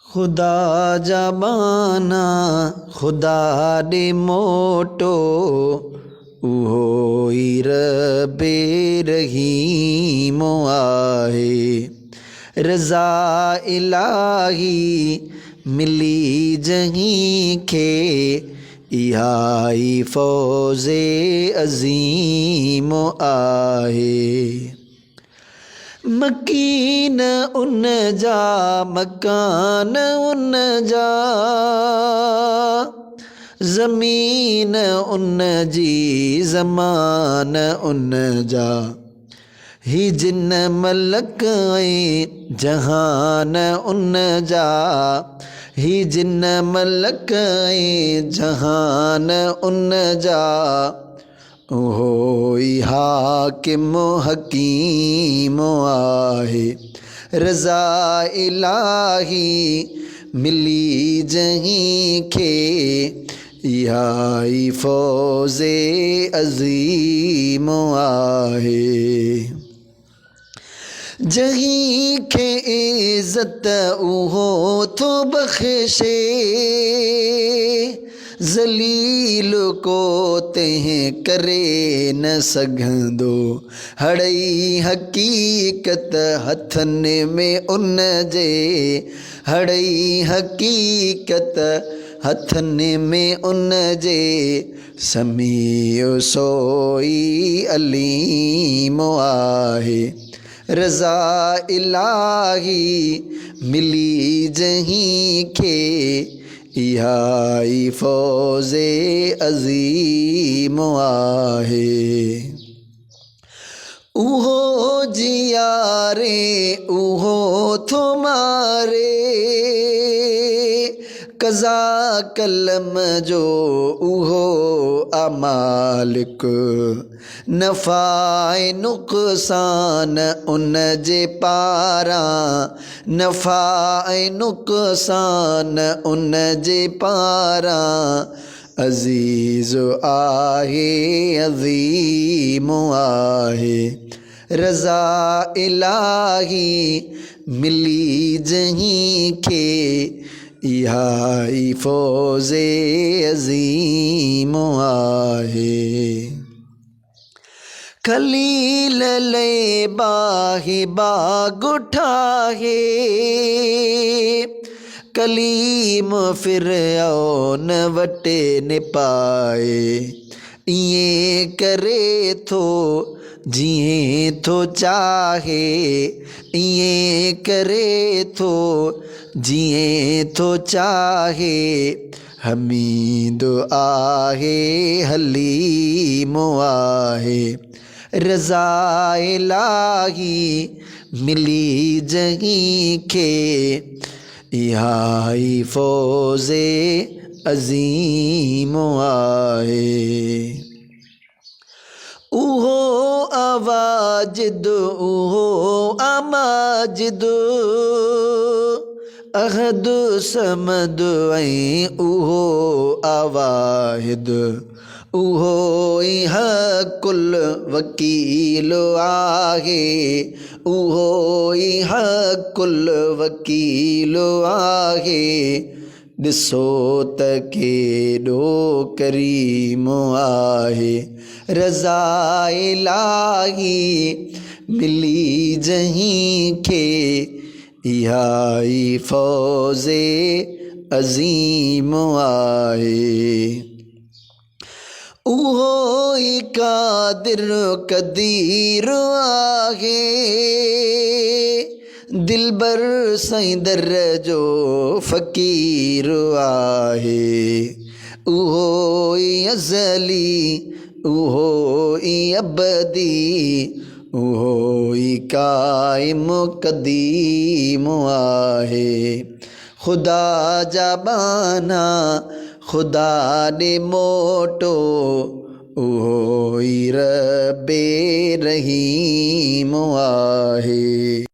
खुदा जबाना खुदा दे मोटो उहो ई रबे रहीम आहे। रज़ा इलाही मिली जहीं खे इहा ई फ़ौज़े अज़ीम आहे। मकीन उन जा मकान उन जा ज़मीन उन जी ज़मान उन जा ही जिन मलक ऐं जहान उन जा ही जिन मलक ऐं जहान उन जा उहो ई हाकिम हकीम आहे। रज़ा इलाही मिली जहीं खे इहा ई फ़ौज़े अज़ीम आहे। जहीं खे इज़्ज़त उहो थो बख़्शे ज़लील को तंहिं करे न सघंदो। हड़ई हक़ीक़त हथनि में उन जे हड़ई हक़ीक़त हथनि में उन जे समीउ सोई अलीम आहे। रज़ा इलाही मिली जहीं खे इहा ई फ़ौज़े अज़ीम आहे। उहो जियारे उहो थो मारे क़ज़ा कलम जो उहो आ मालिक। नफ़ा ऐं नुक़सान उन जे पारां नफ़ा ऐं नुक़सान उन जे पारां अज़ीज़ आहे अज़ीम आहे। रज़ा इलाही मिली जहीं खे इहा ई फ़ौज़े अज़ीम आहे। खलील ले बाहि बाग ठाहे कलीम फ़िरऔन वटे निपाए। इएं करे थो जीअं थो चाहे इएं करे थो जीअं थो चाहे। हमीद आहे हलीम आहे। रज़ा इलाही मिली जहीं खे इहा ई फ़ौज़े अज़ीम आहे। उहो आवाजिद उहो आमाजिद अहद समद ऐं उहो आवाहिद। उहो ई हक़ुल वकील आहे उहो ई हक़ुल वकील आहे। ॾिसो त केॾो करीम आहे। रज़ा इलाही मिली जहीं खे इहा ई फ़ौज़े अज़ीम आहे। उहो ई क़ादिर क़दीर आहे दिलबर साईं दर जो फ़क़ीर आहे। उहो ई अज़ली उहो ई अबदी उहो ई क़ाइम क़दीम आहे। खुदा जबाना खुदा दे मोटो उहो ई रबे रहीम आहे।